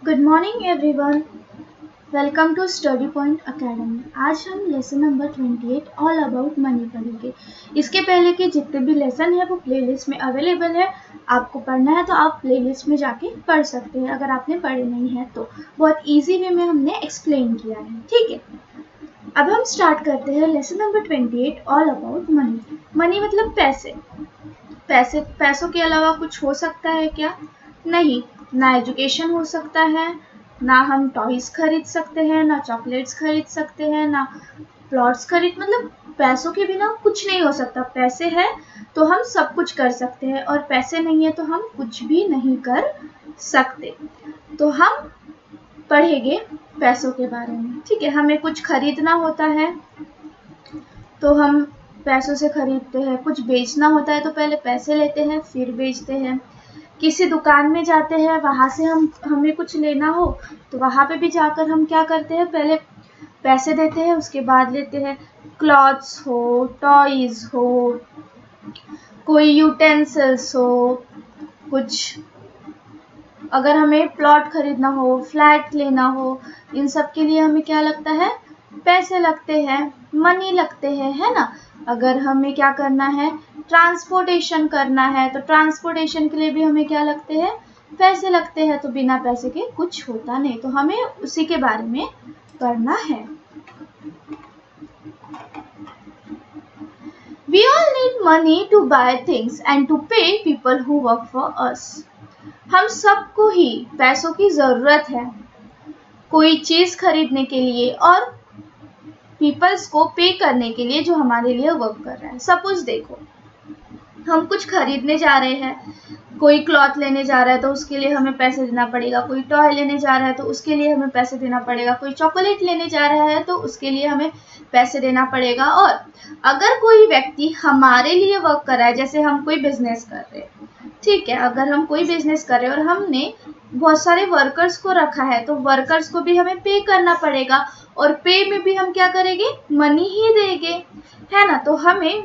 Good morning everyone, welcome to Study Point Academy. आज हम lesson number 28 all about money पढ़ेंगे। इसके पहले के जितने भी लेसन है वो प्लेलिस्ट में अवेलेबल है। आपको पढ़ना है तो आप प्लेलिस्ट में जाके पढ़ सकते हैं, अगर आपने पढ़े नहीं है तो। बहुत इजी वे में हमने एक्सप्लेन किया है, ठीक है। अब हम स्टार्ट करते हैं lesson number 28 all about money. Money मतलब पैसे। पैसों के अलावा कुछ हो सकता है क्या? नहीं, ना एजुकेशन हो सकता है, ना हम टॉयज खरीद सकते हैं, ना चॉकलेट्स खरीद सकते हैं, ना प्लॉट्स मतलब पैसों के बिना कुछ नहीं हो सकता। पैसे है तो हम सब कुछ कर सकते हैं, और पैसे नहीं है तो हम कुछ भी नहीं कर सकते। तो हम पढ़ेंगे पैसों के बारे में, ठीक है। हमें कुछ खरीदना होता है तो हम पैसों से खरीदते हैं। कुछ बेचना होता है तो पहले पैसे लेते हैं फिर बेचते हैं। किसी दुकान में जाते हैं, वहाँ से हमें कुछ लेना हो तो वहाँ पे भी जाकर हम क्या करते हैं, पहले पैसे देते हैं उसके बाद लेते हैं। क्लॉथ्स हो, टॉयज हो, कोई यूटेंसिल्स हो, कुछ अगर हमें प्लॉट खरीदना हो, फ्लैट लेना हो, इन सब के लिए हमें क्या लगता है? पैसे लगते हैं, मनी लगते हैं, है ना। अगर हमें क्या करना है, ट्रांसपोर्टेशन करना है तो ट्रांसपोर्टेशन के लिए भी हमें क्या लगते हैं? पैसे लगते हैं। तो बिना पैसे के कुछ होता नहीं, तो हमें उसी के बारे में पढ़ना है। We all need money to buy things and to pay people who work for us. हम सबको ही पैसों की जरूरत है कोई चीज खरीदने के लिए और पीपल्स को पे करने के लिए जो हमारे लिए वर्क कर रहा है। सपोज देखो, हम कुछ खरीदने जा रहे हैं, कोई क्लॉथ लेने जा रहा है तो उसके लिए हमें पैसे देना पड़ेगा, कोई टॉय लेने जा रहा है तो उसके लिए हमें पैसे देना पड़ेगा, कोई चॉकलेट लेने जा रहा है तो उसके लिए हमें पैसे देना पड़ेगा। और अगर कोई व्यक्ति हमारे लिए वर्क कर रहा है, जैसे हम कोई बिजनेस कर रहे हैं, ठीक है, अगर हम कोई बिजनेस कर रहे हैं और हमने बहुत सारे वर्कर्स को रखा है तो वर्कर्स को भी हमें पे करना पड़ेगा, और पे में भी हम क्या करेंगे? मनी ही देंगे, है ना। तो हमें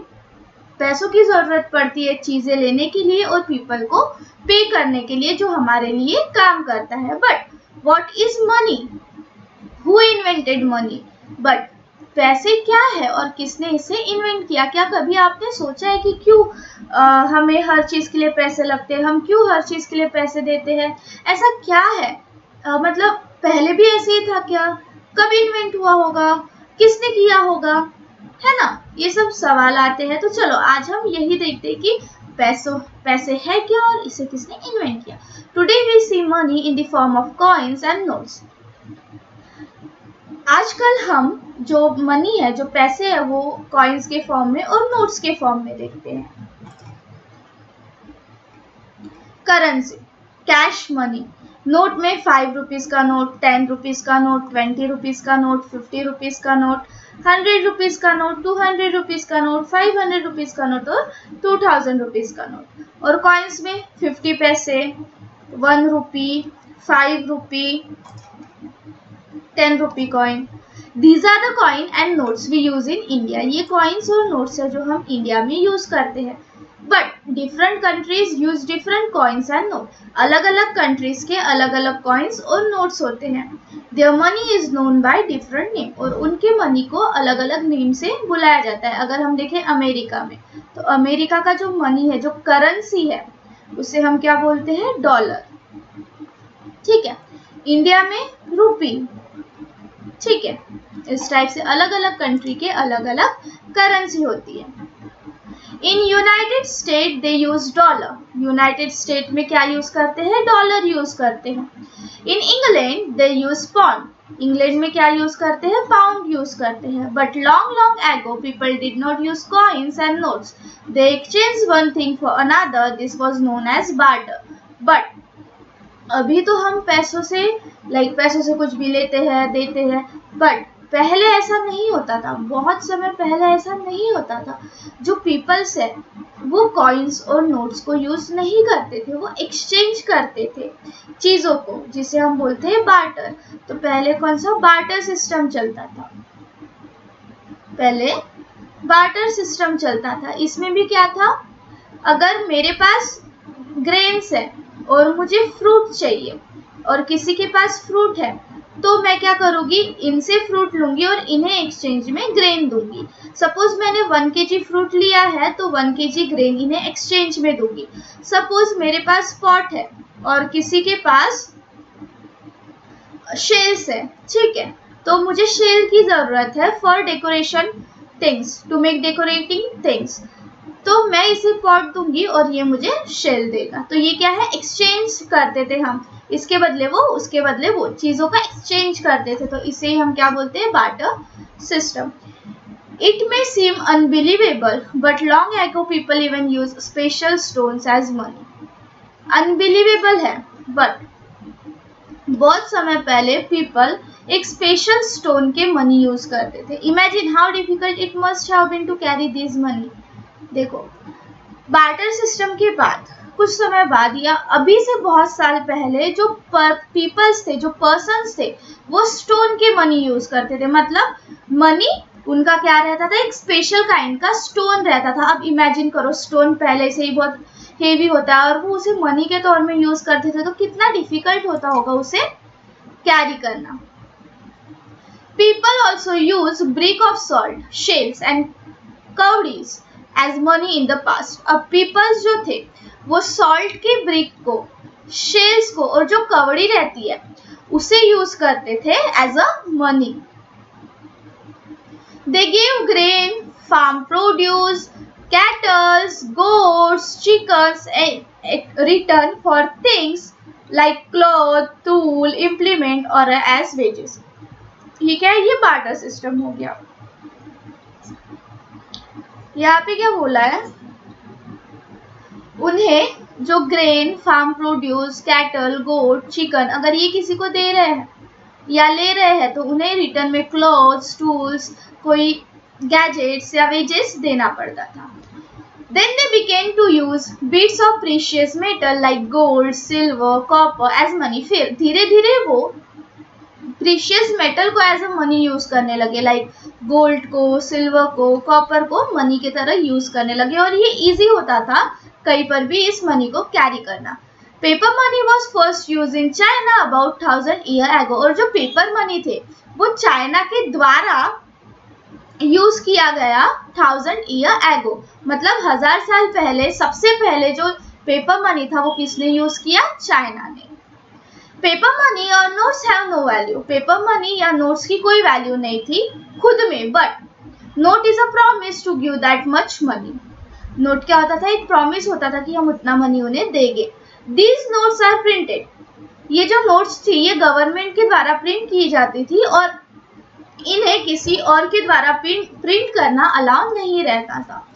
पैसों की जरूरत पड़ती है चीजें लेने के लिए और पीपल को पे करने के लिए जो हमारे लिए काम करता है। But what is money? Who invented money? But पैसे क्या है और किसने इसे इन्वेंट किया? क्या कभी आपने सोचा है कि क्यों हमें हर चीज के लिए पैसे लगते हैं, हम क्यों हर चीज के लिए पैसे देते हैं? ऐसा क्या है? मतलब पहले भी ऐसे ही था क्या? कब इन्वेंट हुआ होगा? किसने किया होगा, है ना। ये सब सवाल आते हैं। तो चलो आज हम यही देखते हैं कि पैसे है क्या और इसे किसने इन्वेंट किया। Today we see money in the form of coins and notes. आजकल हम जो मनी है, जो पैसे है, वो कॉइन्स के फॉर्म में और नोट्स के फॉर्म में देखते हैं। Currency, cash money. नोट में 5 रुपीज का नोट, 10 रुपीज का नोट, 20 रुपीज का नोट, 50 रुपीज का नोट, 100 रुपीज का नोट, 200 रुपीज का नोट, 500 रुपीज का नोट और 2000 रुपीज का नोट। और कॉइन्स में 50 पैसे, 1 रुपी, 5 रुपी, 10 rupee coin. These are the coin and notes we use in India. ये कॉइन्स और नोट्स है जो हम इंडिया में यूज करते हैं। But different countries use different coins and note. अलग अलग कंट्रीज के अलग अलग कॉइन्स और नोट्स होते हैं। Their money is known by different name, और उनके मनी को अलग अलग नेम से बुलाया जाता है। अगर हम देखें अमेरिका में, तो अमेरिका का जो मनी है, जो करेंसी है, उसे हम क्या बोलते हैं? डॉलर, ठीक है। इंडिया में रुपी, ठीक है। इस टाइप से अलग अलग कंट्री के अलग अलग करेंसी होती है। In United State they use dollar. United State में क्या यूज करते हैं? डॉलर यूज करते हैं। In England they use pound. England में क्या यूज करते हैं? पाउंड यूज करते हैं। But long ago people did not use coins and notes, they exchange one thing for another, this was known as barter. But अभी तो हम पैसों से कुछ भी लेते हैं, देते हैं, बट पहले ऐसा नहीं होता था। बहुत समय पहले ऐसा नहीं होता था। जो पीपल्स है वो कॉइन्स और नोट्स को यूज नहीं करते थे, वो एक्सचेंज करते थे चीजों को, जिसे हम बोलते हैं बार्टर। तो पहले कौन सा बार्टर सिस्टम चलता था? पहले बार्टर सिस्टम चलता था। इसमें भी क्या था? अगर मेरे पास ग्रेन्स है और मुझे फ्रूट चाहिए, और किसी के पास फ्रूट है, तो मैं क्या करूँगी, इनसे फ्रूट लूँगी और इन्हें एक्सचेंज में ग्रेन दूंगी। सपोज मैंने 1 kg फ्रूट लिया है तो 1 kg ग्रेन इन्हें एक्सचेंज में दूंगी। सपोज मेरे पास पॉट है और किसी के पास शेल्स है, ठीक है, तो मुझे शेल की ज़रूरत है for decoration things, to make decorating things, तो मैं इसे पॉट दूंगी और ये मुझे शेल देगा। तो ये क्या है, एक्सचेंज करते थे हम, इसके बदले वो उसके बदले वो, चीज़ों का एक्सचेंज करते थे, तो इसे ही हम क्या बोलते हैं, barter system. It may seem unbelievable, but long ago people even used special stones as money. Unbelievable है, but बहुत समय पहले people एक स्पेशल स्टोन के मनी यूज करते थे। Imagine how difficult it must have been to carry these money. देखो, barter system के बाद कुछ समय बाद या अभी से बहुत साल पहले जो पीपल्स थे, जो पर्सन्स थे, वो स्टोन के मनी यूज करते थे। मतलब मनी उनका क्या रहता था, एक स्पेशल काइंड का स्टोन रहता था। अब इमेजिन करो, स्टोन पहले से ही बहुत हेवी होता है और वो उसे मनी के तौर में यूज करते थे, तो कितना डिफिकल्ट होता होगा उसे कैरी करना। People also use brick of salt, shells and cowries as money in the past. अब पीपल्स जो थे वो सॉल्ट के ब्रिक को, शेल्स को और जो कवड़ी रहती है उसे यूज करते थे as a money. They gave grain, farm produce, cattle, goats, chickens in return for things like cloth, tool, implement or as wages. ठीक है, ये बार्टर सिस्टम हो गया। यहाँ पे क्या बोला है, उन्हें जो ग्रेन, फार्म प्रोड्यूस, कैटल, गोट, चिकन अगर ये किसी को दे रहे हैं या ले रहे हैं तो उन्हें रिटर्न में क्लॉथ्स, टूल्स, कोई गैजेट्स या वेजेस देना पड़ता था। Then they began to use bits of precious metal like gold, silver, copper as money. फिर धीरे धीरे वो प्रीशियस मेटल को एज अ मनी यूज करने लगे, लाइक गोल्ड को, सिल्वर को, कॉपर को मनी की तरह यूज करने लगे और ये इजी होता था कहीं पर भी इस मनी को कैरी करना। Paper money was first use in China about 1000 year ago. और जो पेपर मनी थे वो चाइना के द्वारा यूज किया गया 1000 ईयर एगो, मतलब 1000 साल पहले सबसे पहले जो पेपर मनी था वो किसने यूज किया, चाइना ने। पेपर मनी और notes have no value. Paper money या नोट्स की कोई वैल्यू नहीं थी खुद में, but note is a promise to give that much money. Note क्या होता था, एक प्रॉमिस होता था कि हम उतना मनी उन्हें देंगे। These notes are printed. ये जो नोट्स थी ये गवर्नमेंट के द्वारा प्रिंट की जाती थी और इन्हें किसी और के द्वारा प्रिंट करना अलाउ नहीं रहता था।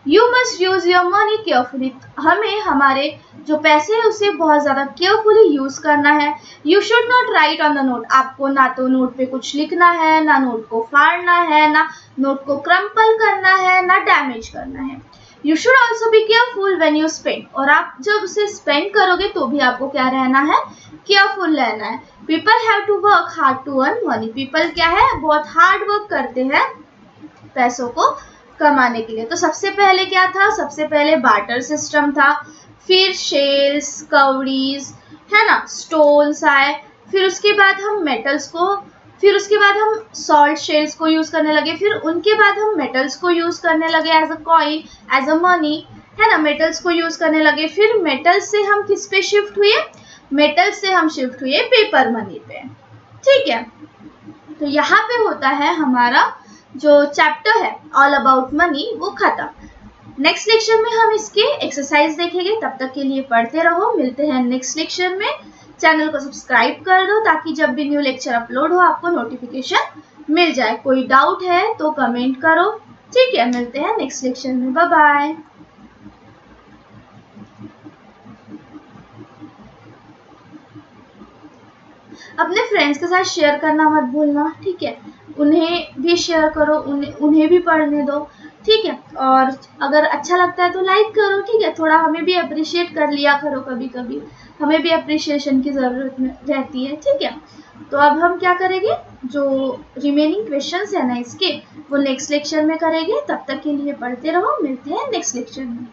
You must use your money carefully. हमें हमारे जो पैसे हैं उसे बहुत ज़्यादा केयरफुली यूज करना है। You should not right on the note. आपको ना तो नोट पे कुछ लिखना है, ना नोट को फाड़ना है, ना नोट को क्रम्पल करना है, ना डैमेज करना है। You should also be careful when you spend. और आप जब उसे स्पेंड करोगे तो भी आपको क्या रहना है, केयरफुल रहना है। People have to work hard to earn money. People क्या है, बहुत हार्ड वर्क करते हैं पैसों को कमाने के लिए। तो सबसे पहले क्या था, सबसे पहले बार्टर सिस्टम था, फिर शेल्स, कवड़ीज, है ना, स्टोन्स आए, फिर उसके बाद हम मेटल्स को, फिर उसके बाद हम सॉल्ट शेल्स को यूज करने लगे, फिर उनके बाद हम मेटल्स को यूज करने लगे as a coin, as a money, है ना, मेटल्स को यूज करने लगे। फिर मेटल्स से हम किस पे शिफ्ट हुए, मेटल्स से हम शिफ्ट हुए पेपर मनी पे। ठीक है, तो यहाँ पे होता है हमारा जो चैप्टर है ऑल अबाउट मनी वो खत्म। नेक्स्ट लेक्चर में हम इसके एक्सरसाइज देखेंगे, तब तक के लिए पढ़ते रहो। मिलते हैं नेक्स्ट लेक्चर में। चैनल को सब्सक्राइब कर दो ताकि जब भी न्यू लेक्चर अपलोड हो आपको नोटिफिकेशन मिल जाए। कोई डाउट है तो कमेंट करो। ठीक है, मिलते हैं नेक्स्ट लेक्चर में। Bye bye. अपने फ्रेंड्स के साथ शेयर करना मत भूलना, ठीक है, उन्हें भी शेयर करो, उन्हें भी पढ़ने दो, ठीक है। और अगर अच्छा लगता है तो लाइक करो, ठीक है, थोड़ा हमें भी अप्रिशिएट कर लिया करो, कभी कभी हमें भी अप्रिशिएशन की ज़रूरत रहती है, ठीक है। तो अब हम क्या करेंगे, जो रिमेनिंग क्वेश्चंस है ना इसके, वो नेक्स्ट लेक्चर में करेंगे। तब तक के लिए पढ़ते रहो। मिलते हैं नेक्स्ट लेक्चर में।